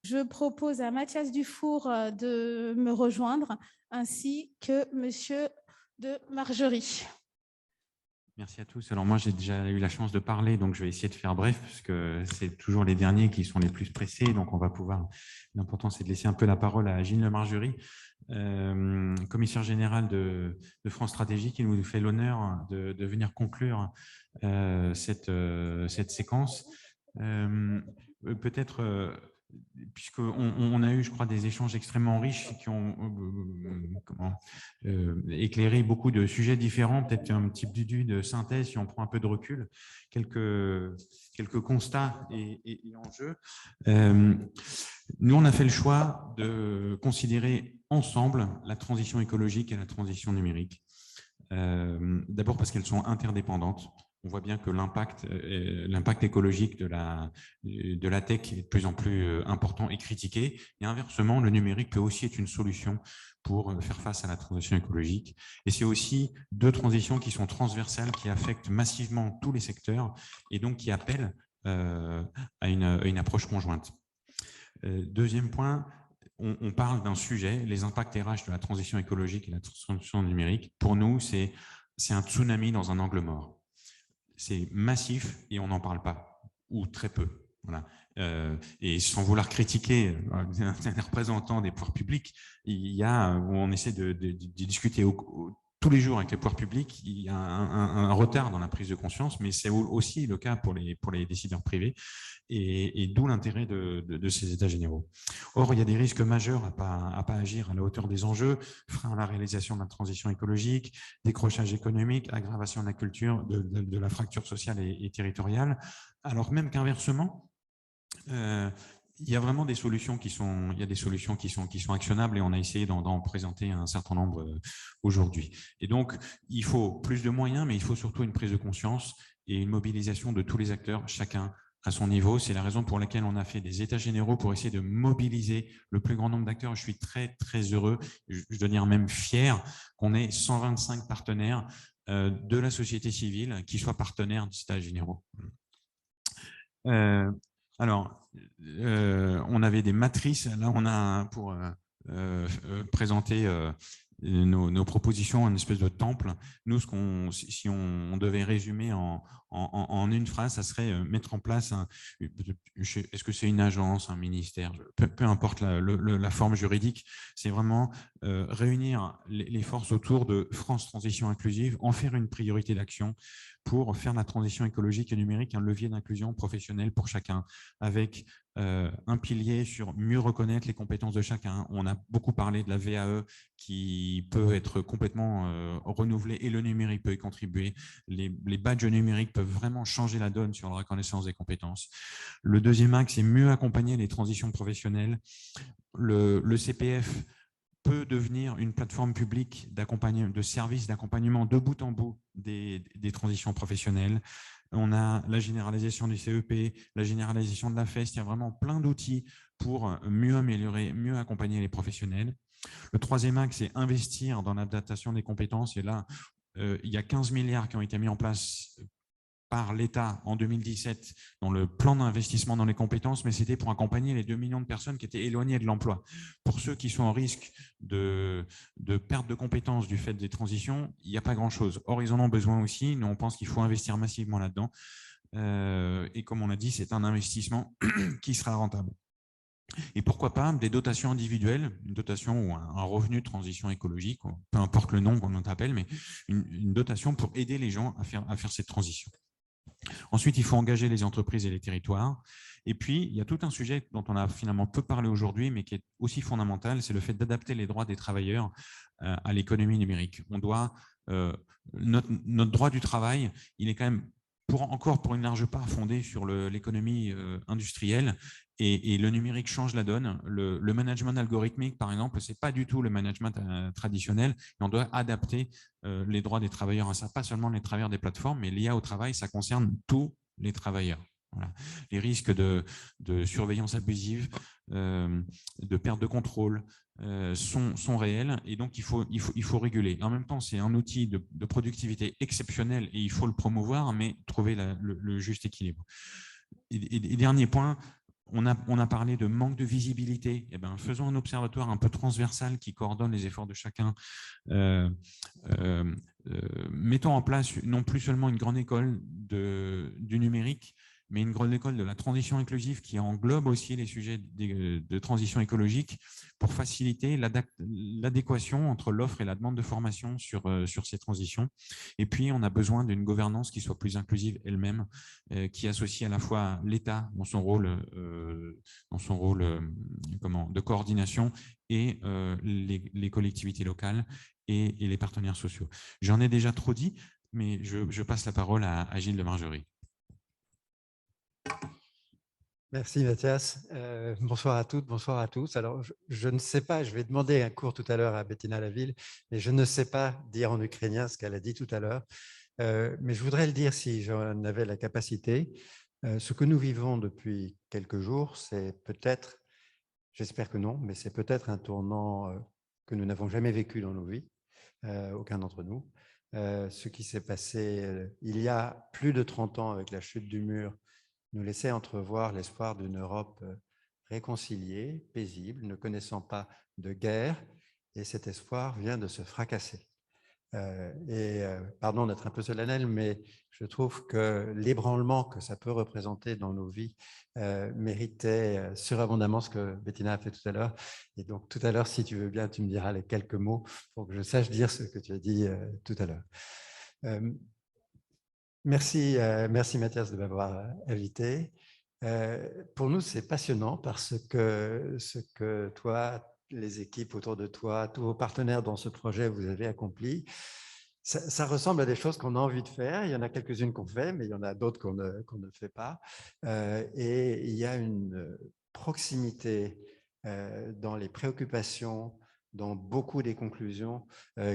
Je propose à Mathias Dufour de me rejoindre, ainsi que Monsieur de Margerie. Merci à tous. Alors moi, j'ai déjà eu la chance de parler, donc je vais essayer de faire bref, puisque c'est toujours les derniers qui sont les plus pressés. Donc on va pouvoir. L'important, c'est de laisser un peu la parole à Gilles Lemargerie, commissaire général de France Stratégie, qui nous fait l'honneur de venir conclure cette séquence. Peut-être. Puisqu'on a eu, je crois, des échanges extrêmement riches qui ont éclairé beaucoup de sujets différents, peut-être un petit peu de synthèse, si on prend un peu de recul, quelques constats et enjeux. Nous, on a fait le choix de considérer ensemble la transition écologique et la transition numérique. D'abord parce qu'elles sont interdépendantes. On voit bien que l'impact écologique de la tech est de plus en plus important et critiqué. Et inversement, le numérique peut aussi être une solution pour faire face à la transition écologique. Et c'est aussi deux transitions qui sont transversales, qui affectent massivement tous les secteurs et donc qui appellent à une approche conjointe. Deuxième point, on parle d'un sujet, les impacts RH de la transition écologique et la transition numérique. Pour nous, c'est un tsunami dans un angle mort. C'est massif et on n'en parle pas, ou très peu. Voilà. Et sans vouloir critiquer les représentants des pouvoirs publics, on essaie de discuter tous les jours avec les pouvoirs publics. Il y a un retard dans la prise de conscience, mais c'est aussi le cas pour les décideurs privés, et d'où l'intérêt de ces états généraux. Or, il y a des risques majeurs à pas agir à la hauteur des enjeux: frein à la réalisation de la transition écologique, décrochage économique, aggravation de la culture, de la fracture sociale et territoriale, alors même qu'inversement, il y a vraiment des solutions qui sont actionnables, et on a essayé d'en présenter un certain nombre aujourd'hui. Et donc, il faut plus de moyens, mais il faut surtout une prise de conscience et une mobilisation de tous les acteurs, chacun à son niveau. C'est la raison pour laquelle on a fait des états généraux pour essayer de mobiliser le plus grand nombre d'acteurs. Je suis très, très heureux, je dois dire même fier, qu'on ait 125 partenaires de la société civile qui soient partenaires des états généraux. Alors, on avait des matrices. Là, on a pour présenter nos propositions, une espèce de temple. Nous, si on devait résumer en une phrase, ça serait mettre en place est-ce que c'est une agence, un ministère, peu importe la forme juridique, c'est vraiment réunir les forces autour de France Transition Inclusive, en faire une priorité d'action pour faire la transition écologique et numérique un levier d'inclusion professionnelle pour chacun, avec un pilier sur mieux reconnaître les compétences de chacun. On a beaucoup parlé de la VAE qui peut être complètement renouvelée, et le numérique peut y contribuer. Les badges numériques peuvent vraiment changer la donne sur la reconnaissance des compétences. Le deuxième axe, c'est mieux accompagner les transitions professionnelles. Le CPF peut devenir une plateforme publique de services d'accompagnement de bout en bout des transitions professionnelles. On a la généralisation du CEP, la généralisation de la FEST. Il y a vraiment plein d'outils pour mieux améliorer, mieux accompagner les professionnels. Le troisième axe, c'est investir dans l'adaptation des compétences. Et là, il y a 15 milliards qui ont été mis en place par l'État en 2017 dans le plan d'investissement dans les compétences, mais c'était pour accompagner les 2 millions de personnes qui étaient éloignées de l'emploi. Pour ceux qui sont en risque de perte de compétences du fait des transitions, il n'y a pas grand-chose. Or, ils en ont besoin aussi. Nous, on pense qu'il faut investir massivement là-dedans. Et comme on l'a dit, c'est un investissement qui sera rentable. Et pourquoi pas des dotations individuelles, une dotation ou un revenu de transition écologique, peu importe le nom qu'on appelle, mais une dotation pour aider les gens à faire cette transition. Ensuite, il faut engager les entreprises et les territoires. Et puis, il y a tout un sujet dont on a finalement peu parlé aujourd'hui, mais qui est aussi fondamental, c'est le fait d'adapter les droits des travailleurs à l'économie numérique. Notre droit du travail, il est quand même encore pour une large part fondé sur l'économie industrielle, et le numérique change la donne. Le management algorithmique, par exemple, ce n'est pas du tout le management traditionnel, et on doit adapter les droits des travailleurs à ça, pas seulement les travailleurs des plateformes, mais l'IA au travail, ça concerne tous les travailleurs. Voilà. Les risques de surveillance abusive, de perte de contrôle sont réels, et donc il faut réguler. En même temps, c'est un outil de productivité exceptionnel et il faut le promouvoir, mais trouver le juste équilibre. Et dernier point, on a parlé de manque de visibilité. Eh ben, faisons un observatoire un peu transversal qui coordonne les efforts de chacun. Mettons en place non plus seulement une grande école du numérique, mais une grande école de la transition inclusive qui englobe aussi les sujets de transition écologique pour faciliter l'adéquation entre l'offre et la demande de formation sur ces transitions. Et puis, on a besoin d'une gouvernance qui soit plus inclusive elle-même, qui associe à la fois l'État dans son rôle de coordination et les collectivités locales et les partenaires sociaux. J'en ai déjà trop dit, mais je passe la parole à Gilles de Margerie. Merci Mathias. Bonsoir à toutes, bonsoir à tous. Alors, je ne sais pas, je vais demander un cours tout à l'heure à Bettina Laville, mais je ne sais pas dire en ukrainien ce qu'elle a dit tout à l'heure. Mais je voudrais le dire si j'en avais la capacité. Ce que nous vivons depuis quelques jours, c'est peut-être, j'espère que non, mais c'est peut-être un tournant que nous n'avons jamais vécu dans nos vies, aucun d'entre nous. Ce qui s'est passé il y a plus de 30 ans avec la chute du mur nous laissait entrevoir l'espoir d'une Europe réconciliée, paisible, ne connaissant pas de guerre, et cet espoir vient de se fracasser. Pardon d'être un peu solennel, mais je trouve que l'ébranlement que ça peut représenter dans nos vies méritait surabondamment ce que Bettina a fait tout à l'heure. Et donc tout à l'heure, si tu veux bien, tu me diras les quelques mots pour que je sache dire ce que tu as dit tout à l'heure. Merci, merci Mathias de m'avoir invité. Pour nous, c'est passionnant parce que ce que toi, les équipes autour de toi, tous vos partenaires dans ce projet, vous avez accompli, ça ressemble à des choses qu'on a envie de faire. Il y en a quelques-unes qu'on fait, mais il y en a d'autres qu'on ne fait pas. Et il y a une proximité dans les préoccupations, dans beaucoup des conclusions,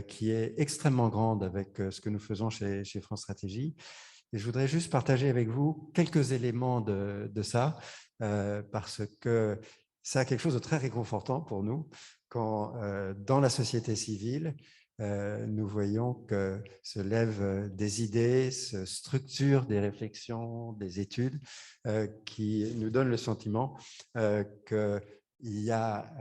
qui est extrêmement grande avec ce que nous faisons chez France Stratégie. Et je voudrais juste partager avec vous quelques éléments de ça, parce que ça a quelque chose de très réconfortant pour nous quand, dans la société civile, nous voyons que se lèvent des idées, se structurent des réflexions, des études qui nous donnent le sentiment qu'il y a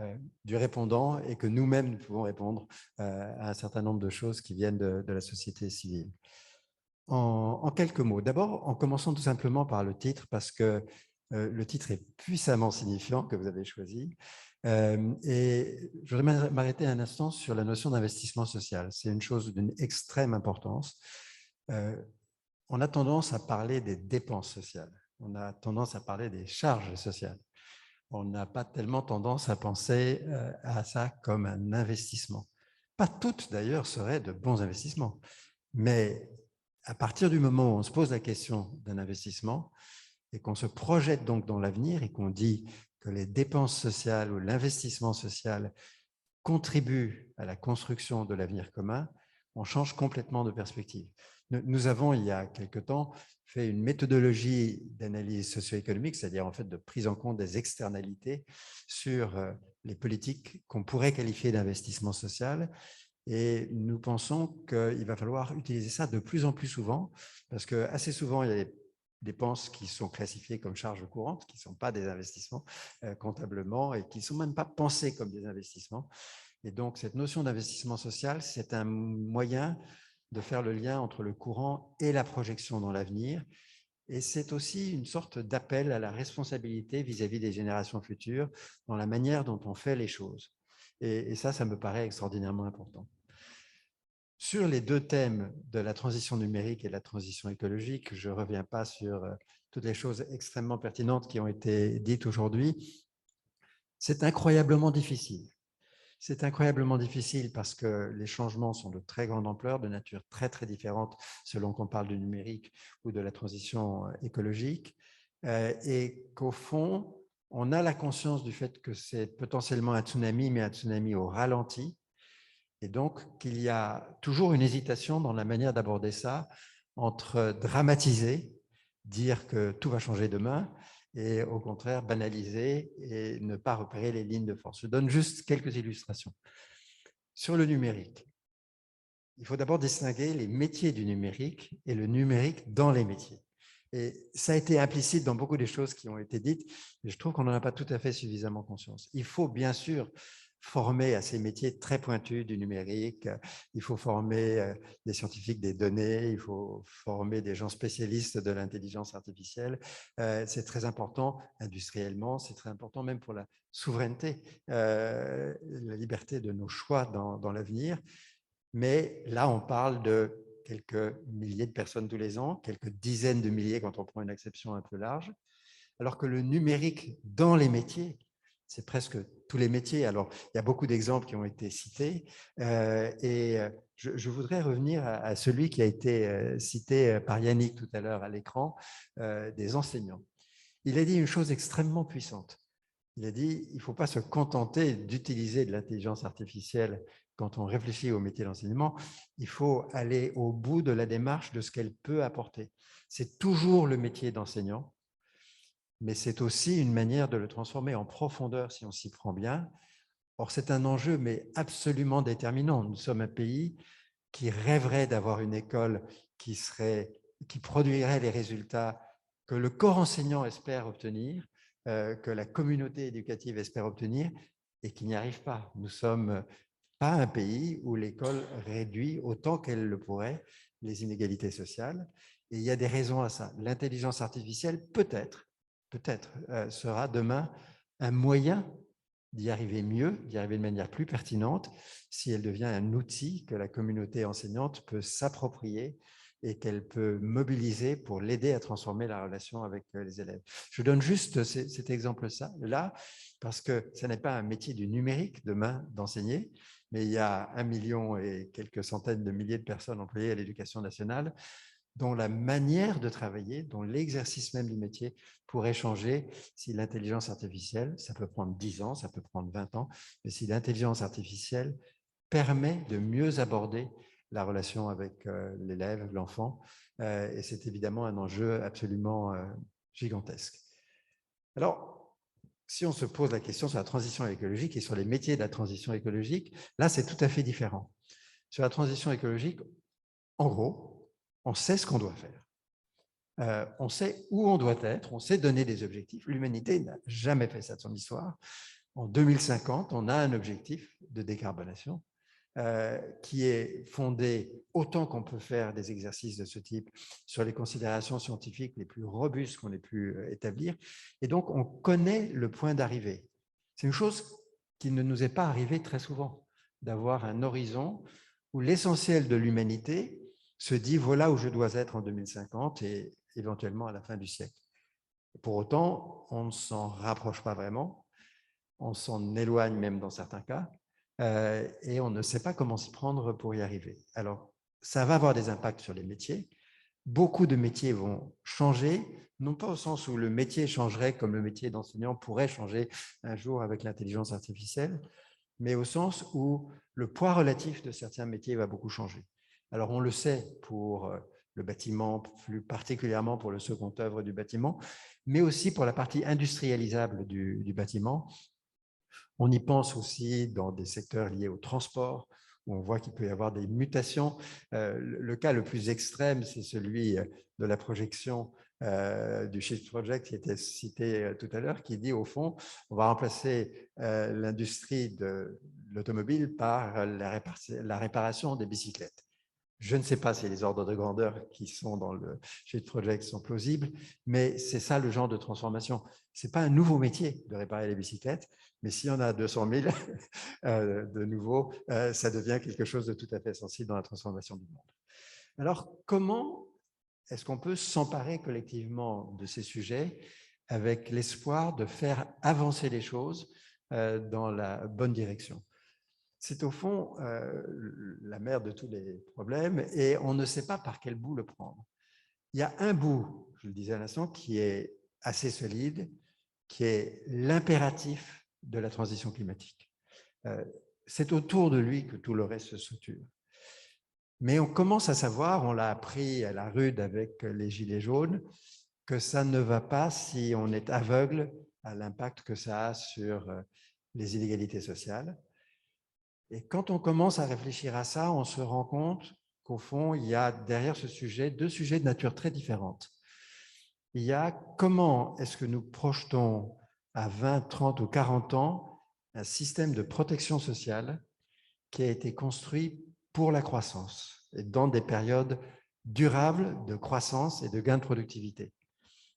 du répondant et que nous-mêmes nous pouvons répondre à un certain nombre de choses qui viennent de la société civile. En quelques mots, d'abord en commençant tout simplement par le titre, parce que le titre est puissamment signifiant que vous avez choisi. Et je voudrais m'arrêter un instant sur la notion d'investissement social. C'est une chose d'une extrême importance. On a tendance à parler des dépenses sociales. On a tendance à parler des charges sociales. On n'a pas tellement tendance à penser à ça comme un investissement. Pas toutes, d'ailleurs, seraient de bons investissements. Mais à partir du moment où on se pose la question d'un investissement et qu'on se projette donc dans l'avenir et qu'on dit que les dépenses sociales ou l'investissement social contribuent à la construction de l'avenir commun, on change complètement de perspective. Nous avons, il y a quelque temps, fait une méthodologie d'analyse socio-économique, c'est-à-dire en fait de prise en compte des externalités sur les politiques qu'on pourrait qualifier d'investissement social. Et nous pensons qu'il va falloir utiliser ça de plus en plus souvent, parce qu'assez souvent, il y a des dépenses qui sont classifiées comme charges courantes, qui ne sont pas des investissements comptablement et qui ne sont même pas pensés comme des investissements. Et donc, cette notion d'investissement social, c'est un moyen de faire le lien entre le courant et la projection dans l'avenir. Et c'est aussi une sorte d'appel à la responsabilité vis-à-vis des générations futures dans la manière dont on fait les choses. Et ça me paraît extraordinairement important. Sur les deux thèmes de la transition numérique et de la transition écologique, je ne reviens pas sur toutes les choses extrêmement pertinentes qui ont été dites aujourd'hui. C'est incroyablement difficile. C'est incroyablement difficile parce que les changements sont de très grande ampleur, de nature très, très différente selon qu'on parle du numérique ou de la transition écologique. Et qu'au fond, on a la conscience du fait que c'est potentiellement un tsunami, mais un tsunami au ralenti. Et donc, qu'il y a toujours une hésitation dans la manière d'aborder ça entre dramatiser, dire que tout va changer demain et au contraire banaliser et ne pas repérer les lignes de force. Je donne juste quelques illustrations. Sur le numérique, il faut d'abord distinguer les métiers du numérique et le numérique dans les métiers. Et ça a été implicite dans beaucoup des choses qui ont été dites, mais je trouve qu'on n'en a pas tout à fait suffisamment conscience. Il faut bien sûr former à ces métiers très pointus du numérique, il faut former des scientifiques des données, il faut former des gens spécialistes de l'intelligence artificielle. C'est très important industriellement, c'est très important même pour la souveraineté, la liberté de nos choix dans l'avenir. Mais là, on parle de quelques milliers de personnes tous les ans, quelques dizaines de milliers quand on prend une acception un peu large, alors que le numérique dans les métiers, c'est presque tous les métiers. Alors, il y a beaucoup d'exemples qui ont été cités et je voudrais revenir à celui qui a été cité par Yannick tout à l'heure à l'écran, des enseignants. Il a dit une chose extrêmement puissante. Il a dit qu'il ne faut pas se contenter d'utiliser de l'intelligence artificielle quand on réfléchit au métier d'enseignement, il faut aller au bout de la démarche de ce qu'elle peut apporter. C'est toujours le métier d'enseignant, mais c'est aussi une manière de le transformer en profondeur si on s'y prend bien. Or, c'est un enjeu, mais absolument déterminant. Nous sommes un pays qui rêverait d'avoir une école qui produirait les résultats que le corps enseignant espère obtenir, que la communauté éducative espère obtenir, et qui n'y arrive pas. Nous sommes pas un pays où l'école réduit autant qu'elle le pourrait les inégalités sociales. Et il y a des raisons à ça. L'intelligence artificielle, peut-être, sera demain un moyen d'y arriver mieux, d'y arriver de manière plus pertinente, si elle devient un outil que la communauté enseignante peut s'approprier et qu'elle peut mobiliser pour l'aider à transformer la relation avec les élèves. Je donne juste cet exemple-là, parce que ce n'est pas un métier du numérique demain d'enseigner, mais il y a 1 million et quelques centaines de milliers de personnes employées à l'éducation nationale dont la manière de travailler, dont l'exercice même du métier pourrait changer si l'intelligence artificielle, ça peut prendre 10 ans, ça peut prendre 20 ans, mais si l'intelligence artificielle permet de mieux aborder la relation avec l'élève, l'enfant, et c'est évidemment un enjeu absolument gigantesque. Alors, si on se pose la question sur la transition écologique et sur les métiers de la transition écologique, là, c'est tout à fait différent. Sur la transition écologique, en gros, on sait ce qu'on doit faire. On sait où on doit être, on sait donner des objectifs. L'humanité n'a jamais fait ça de son histoire. En 2050, on a un objectif de décarbonation qui est fondé, autant qu'on peut faire des exercices de ce type, sur les considérations scientifiques les plus robustes qu'on ait pu établir. Et donc, on connaît le point d'arrivée. C'est une chose qui ne nous est pas arrivée très souvent, d'avoir un horizon où l'essentiel de l'humanité se dit « voilà où je dois être en 2050 et éventuellement à la fin du siècle ». Pour autant, on ne s'en rapproche pas vraiment, on s'en éloigne même dans certains cas, et on ne sait pas comment s'y prendre pour y arriver. Alors, ça va avoir des impacts sur les métiers. Beaucoup de métiers vont changer, non pas au sens où le métier changerait comme le métier d'enseignant pourrait changer un jour avec l'intelligence artificielle, mais au sens où le poids relatif de certains métiers va beaucoup changer. Alors, on le sait pour le bâtiment, plus particulièrement pour le second œuvre du bâtiment, mais aussi pour la partie industrialisable du bâtiment. On y pense aussi dans des secteurs liés au transport, où on voit qu'il peut y avoir des mutations. Le cas le plus extrême, c'est celui de la projection du Shift Project qui était cité tout à l'heure, qui dit au fond, on va remplacer l'industrie de l'automobile par la réparation des bicyclettes. Je ne sais pas si les ordres de grandeur qui sont dans le Shift Project sont plausibles, mais c'est ça le genre de transformation. Ce n'est pas un nouveau métier de réparer les bicyclettes, mais s'il y en a 200 000 de nouveau, ça devient quelque chose de tout à fait essentiel dans la transformation du monde. Alors, comment est-ce qu'on peut s'emparer collectivement de ces sujets avec l'espoir de faire avancer les choses dans la bonne direction? C'est au fond la mère de tous les problèmes et on ne sait pas par quel bout le prendre. Il y a un bout, je le disais à l'instant, qui est assez solide, qui est l'impératif de la transition climatique. C'est autour de lui que tout le reste se structure. Mais on commence à savoir, on l'a appris à la rude avec les Gilets jaunes, que ça ne va pas si on est aveugle à l'impact que ça a sur les inégalités sociales. Et quand on commence à réfléchir à ça, on se rend compte qu'au fond, il y a derrière ce sujet 2 sujets de nature très différente. Il y a comment est-ce que nous projetons à 20, 30 ou 40 ans un système de protection sociale qui a été construit pour la croissance et dans des périodes durables de croissance et de gain de productivité.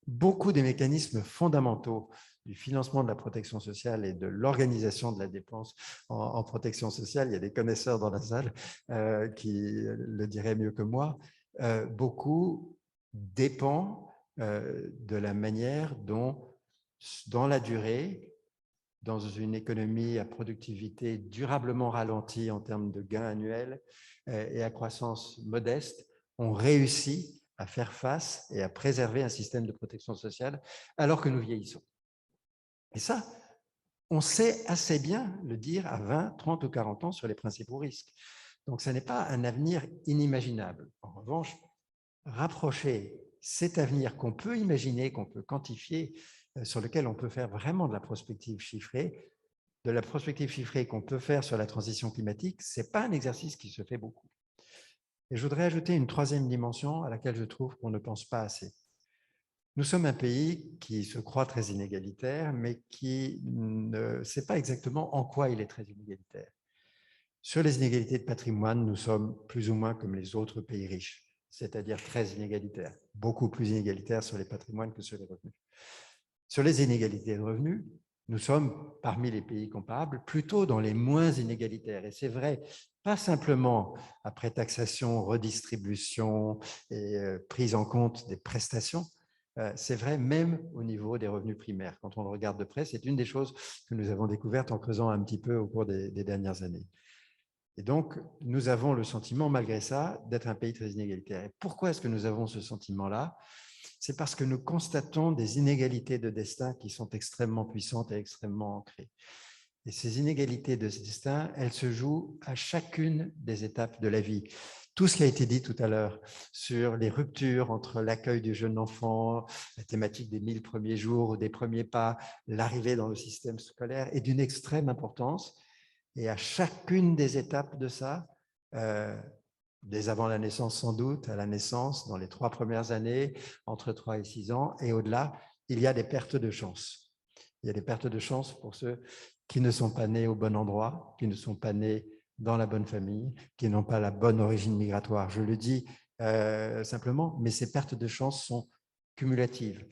Beaucoup des mécanismes fondamentaux du financement de la protection sociale et de l'organisation de la dépense en protection sociale, il y a des connaisseurs dans la salle qui le diraient mieux que moi, beaucoup dépend de la manière dont, dans la durée, dans une économie à productivité durablement ralentie en termes de gains annuels et à croissance modeste, on réussit à faire face et à préserver un système de protection sociale alors que nous vieillissons. Et ça, on sait assez bien le dire à 20, 30 ou 40 ans sur les principaux risques. Donc, ce n'est pas un avenir inimaginable. En revanche, rapprocher cet avenir qu'on peut imaginer, qu'on peut quantifier, sur lequel on peut faire vraiment de la prospective chiffrée qu'on peut faire sur la transition climatique, ce n'est pas un exercice qui se fait beaucoup. Et je voudrais ajouter une 3e dimension à laquelle je trouve qu'on ne pense pas assez. Nous sommes un pays qui se croit très inégalitaire, mais qui ne sait pas exactement en quoi il est très inégalitaire. Sur les inégalités de patrimoine, nous sommes plus ou moins comme les autres pays riches, c'est-à-dire très inégalitaires, beaucoup plus inégalitaires sur les patrimoines que sur les revenus. Sur les inégalités de revenus, nous sommes parmi les pays comparables plutôt dans les moins inégalitaires. Et c'est vrai, pas simplement après taxation, redistribution et prise en compte des prestations, c'est vrai même au niveau des revenus primaires. Quand on le regarde de près, c'est une des choses que nous avons découvertes en creusant un petit peu au cours des dernières années. Et donc, nous avons le sentiment, malgré ça, d'être un pays très inégalitaire. Et pourquoi est-ce que nous avons ce sentiment-là ? C'est parce que nous constatons des inégalités de destin qui sont extrêmement puissantes et extrêmement ancrées. Et ces inégalités de destin, elles se jouent à chacune des étapes de la vie. Tout ce qui a été dit tout à l'heure sur les ruptures entre l'accueil du jeune enfant, la thématique des 1000 premiers jours ou des premiers pas, l'arrivée dans le système scolaire est d'une extrême importance. Et à chacune des étapes de ça, dès avant la naissance sans doute, à la naissance, dans les 3 premières années, entre 3 et 6 ans, et au-delà, il y a des pertes de chance. Il y a des pertes de chance pour ceux qui ne sont pas nés au bon endroit, qui ne sont pas nés dans la bonne famille, qui n'ont pas la bonne origine migratoire. Je le dis simplement, mais ces pertes de chance sont cumulatives.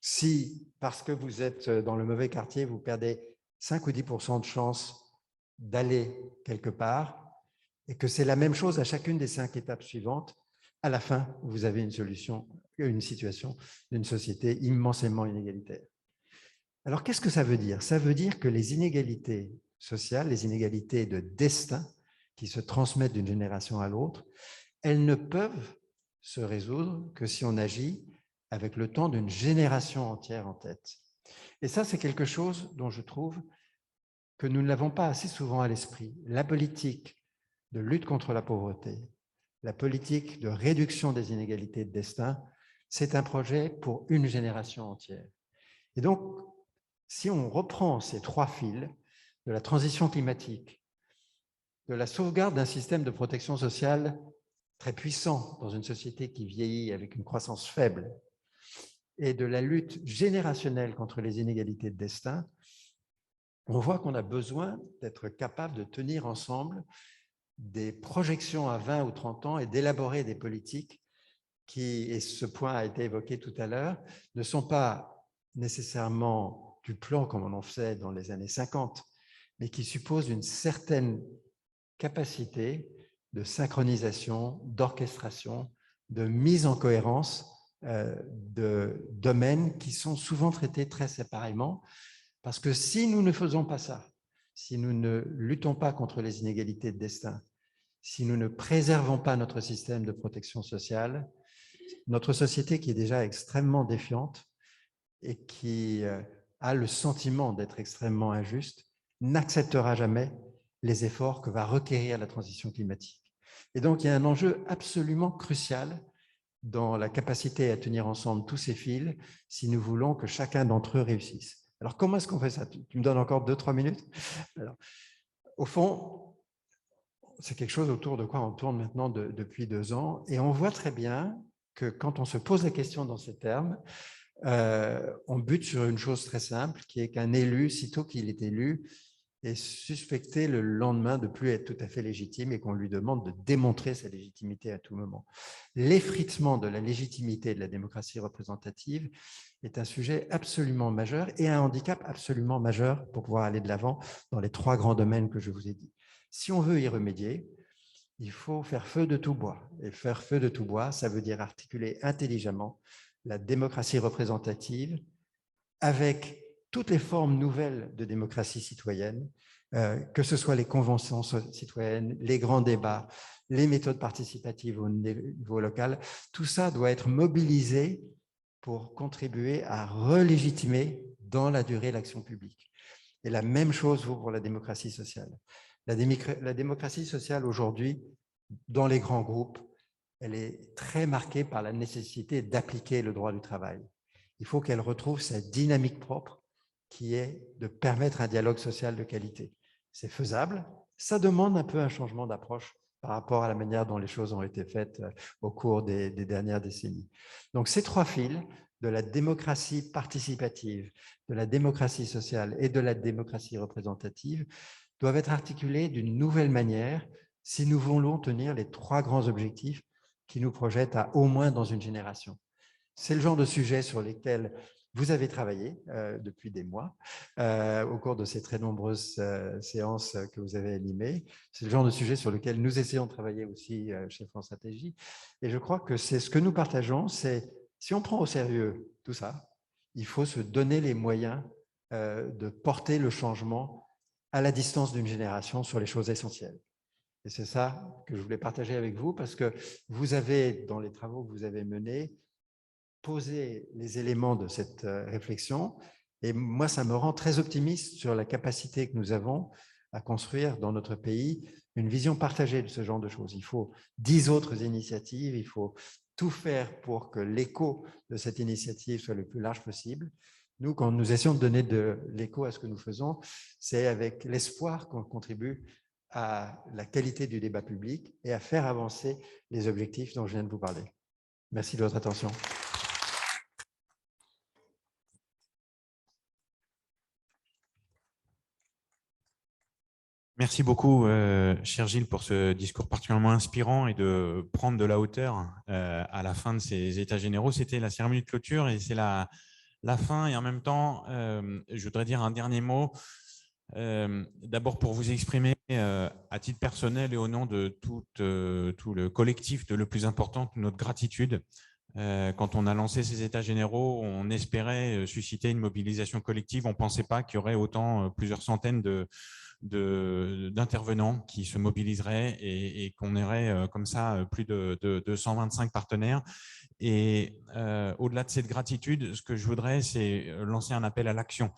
Si, parce que vous êtes dans le mauvais quartier, vous perdez 5 ou 10% de chance d'aller quelque part, et que c'est la même chose à chacune des 5 étapes suivantes, à la fin, vous avez une situation d'une société immensément inégalitaire. Alors, qu'est-ce que ça veut dire? Ça veut dire que les inégalités sociales, les inégalités de destin qui se transmettent d'une génération à l'autre, elles ne peuvent se résoudre que si on agit avec le temps d'une génération entière en tête. Et ça, c'est quelque chose dont je trouve que nous ne l'avons pas assez souvent à l'esprit. La politique de lutte contre la pauvreté, la politique de réduction des inégalités de destin, c'est un projet pour une génération entière. Et donc, si on reprend ces 3 fils de la transition climatique, de la sauvegarde d'un système de protection sociale très puissant dans une société qui vieillit avec une croissance faible, et de la lutte générationnelle contre les inégalités de destin, on voit qu'on a besoin d'être capable de tenir ensemble des projections à 20 ou 30 ans et d'élaborer des politiques qui, et ce point a été évoqué tout à l'heure, ne sont pas nécessairement du plan comme on en faisait dans les années 50, mais qui supposent une certaine capacité de synchronisation, d'orchestration, de mise en cohérence de domaines qui sont souvent traités très séparément. Parce que si nous ne faisons pas ça, si nous ne luttons pas contre les inégalités de destin, si nous ne préservons pas notre système de protection sociale, notre société qui est déjà extrêmement défiante et qui a le sentiment d'être extrêmement injuste, n'acceptera jamais les efforts que va requérir la transition climatique. Et donc, il y a un enjeu absolument crucial dans la capacité à tenir ensemble tous ces fils si nous voulons que chacun d'entre eux réussisse. Alors, comment est-ce qu'on fait ça? Tu me donnes encore 2-3 minutes? Alors, au fond, c'est quelque chose autour de quoi on tourne maintenant depuis 2 ans, et on voit très bien que quand on se pose la question dans ces termes, on bute sur une chose très simple, qui est qu'un élu, sitôt qu'il est élu, est suspecté le lendemain de ne plus être tout à fait légitime et qu'on lui demande de démontrer sa légitimité à tout moment. L'effritement de la légitimité de la démocratie représentative est un sujet absolument majeur et un handicap absolument majeur pour pouvoir aller de l'avant dans les 3 grands domaines que je vous ai dit. Si on veut y remédier, il faut faire feu de tout bois. Et faire feu de tout bois, ça veut dire articuler intelligemment la démocratie représentative avec toutes les formes nouvelles de démocratie citoyenne, que ce soit les conventions citoyennes, les grands débats, les méthodes participatives au niveau local. Tout ça doit être mobilisé pour contribuer à relégitimer dans la durée l'action publique. Et la même chose vaut pour la démocratie sociale. La démocratie sociale aujourd'hui, dans les grands groupes, elle est très marquée par la nécessité d'appliquer le droit du travail. Il faut qu'elle retrouve sa dynamique propre, qui est de permettre un dialogue social de qualité. C'est faisable, ça demande un peu un changement d'approche par rapport à la manière dont les choses ont été faites au cours des dernières décennies. Donc ces 3 fils, de la démocratie participative, de la démocratie sociale et de la démocratie représentative, doivent être articulés d'une nouvelle manière si nous voulons tenir les 3 grands objectifs qui nous projettent à au moins dans une génération. C'est le genre de sujet sur lesquels vous avez travaillé depuis des mois au cours de ces très nombreuses séances que vous avez animées. C'est le genre de sujet sur lequel nous essayons de travailler aussi chez France Stratégie. Et je crois que c'est ce que nous partageons, c'est si on prend au sérieux tout ça, il faut se donner les moyens de porter le changement à la distance d'une génération sur les choses essentielles. Et c'est ça que je voulais partager avec vous, parce que vous avez, dans les travaux que vous avez menés, posé les éléments de cette réflexion. Et moi, ça me rend très optimiste sur la capacité que nous avons à construire dans notre pays une vision partagée de ce genre de choses. Il faut 10 autres initiatives, il faut tout faire pour que l'écho de cette initiative soit le plus large possible. Nous, quand nous essayons de donner de l'écho à ce que nous faisons, c'est avec l'espoir qu'on contribue à la qualité du débat public et à faire avancer les objectifs dont je viens de vous parler. Merci de votre attention. Merci beaucoup, cher Gilles, pour ce discours particulièrement inspirant et de prendre de la hauteur à la fin de ces États généraux. C'était la cérémonie de clôture et c'est la fin. Et en même temps, je voudrais dire un dernier mot. D'abord pour vous exprimer à titre personnel et au nom de tout le collectif de Le Plus Important, notre gratitude. Quand on a lancé ces États généraux, on espérait susciter une mobilisation collective. On ne pensait pas qu'il y aurait autant, plusieurs centaines d'intervenants qui se mobiliseraient et qu'on aurait comme ça plus de 125 partenaires. Et au-delà de cette gratitude, ce que je voudrais, c'est lancer un appel à l'action.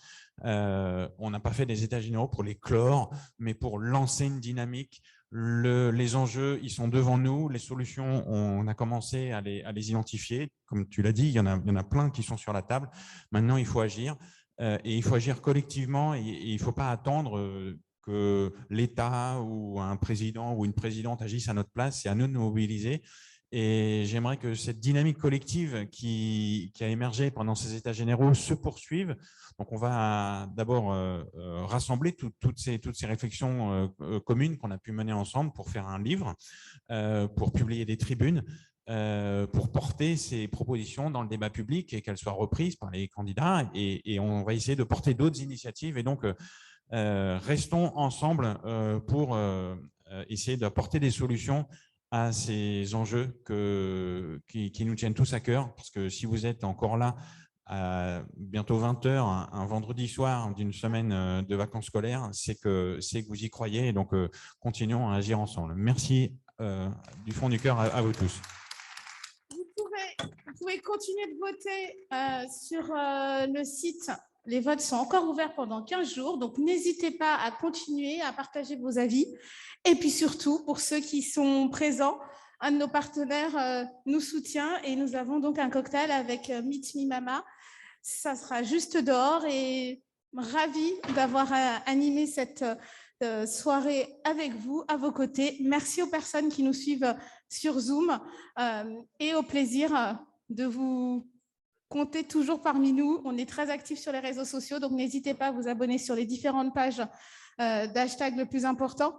On n'a pas fait des États généraux pour les clore, mais pour lancer une dynamique. Les enjeux, ils sont devant nous. Les solutions, on a commencé à les identifier. Comme tu l'as dit, il y en a plein qui sont sur la table. Maintenant, il faut agir. Et il faut agir collectivement. Et il ne faut pas attendre que l'État ou un président ou une présidente agissent à notre place. C'est à nous de nous mobiliser. Et j'aimerais que cette dynamique collective qui a émergé pendant ces États généraux se poursuive. Donc, on va d'abord rassembler toutes ces réflexions communes qu'on a pu mener ensemble pour faire un livre, pour publier des tribunes, pour porter ces propositions dans le débat public et qu'elles soient reprises par les candidats. Et on va essayer de porter d'autres initiatives. Et donc, restons ensemble pour essayer d'apporter des solutions à ces enjeux qui nous tiennent tous à cœur. Parce que si vous êtes encore là à bientôt 20h, un vendredi soir d'une semaine de vacances scolaires, c'est que vous y croyez. Et donc, continuons à agir ensemble. Merci du fond du cœur à vous tous. Vous pouvez continuer de voter sur le site. Les votes sont encore ouverts pendant 15 jours, donc n'hésitez pas à continuer à partager vos avis. Et puis surtout, pour ceux qui sont présents, un de nos partenaires nous soutient et nous avons donc un cocktail avec Meet Me Mama. Ça sera juste dehors et ravie d'avoir animé cette soirée avec vous, à vos côtés. Merci aux personnes qui nous suivent sur Zoom et au plaisir de vous compter toujours parmi nous. On est très actifs sur les réseaux sociaux, donc n'hésitez pas à vous abonner sur les différentes pages d'hashtag le plus important.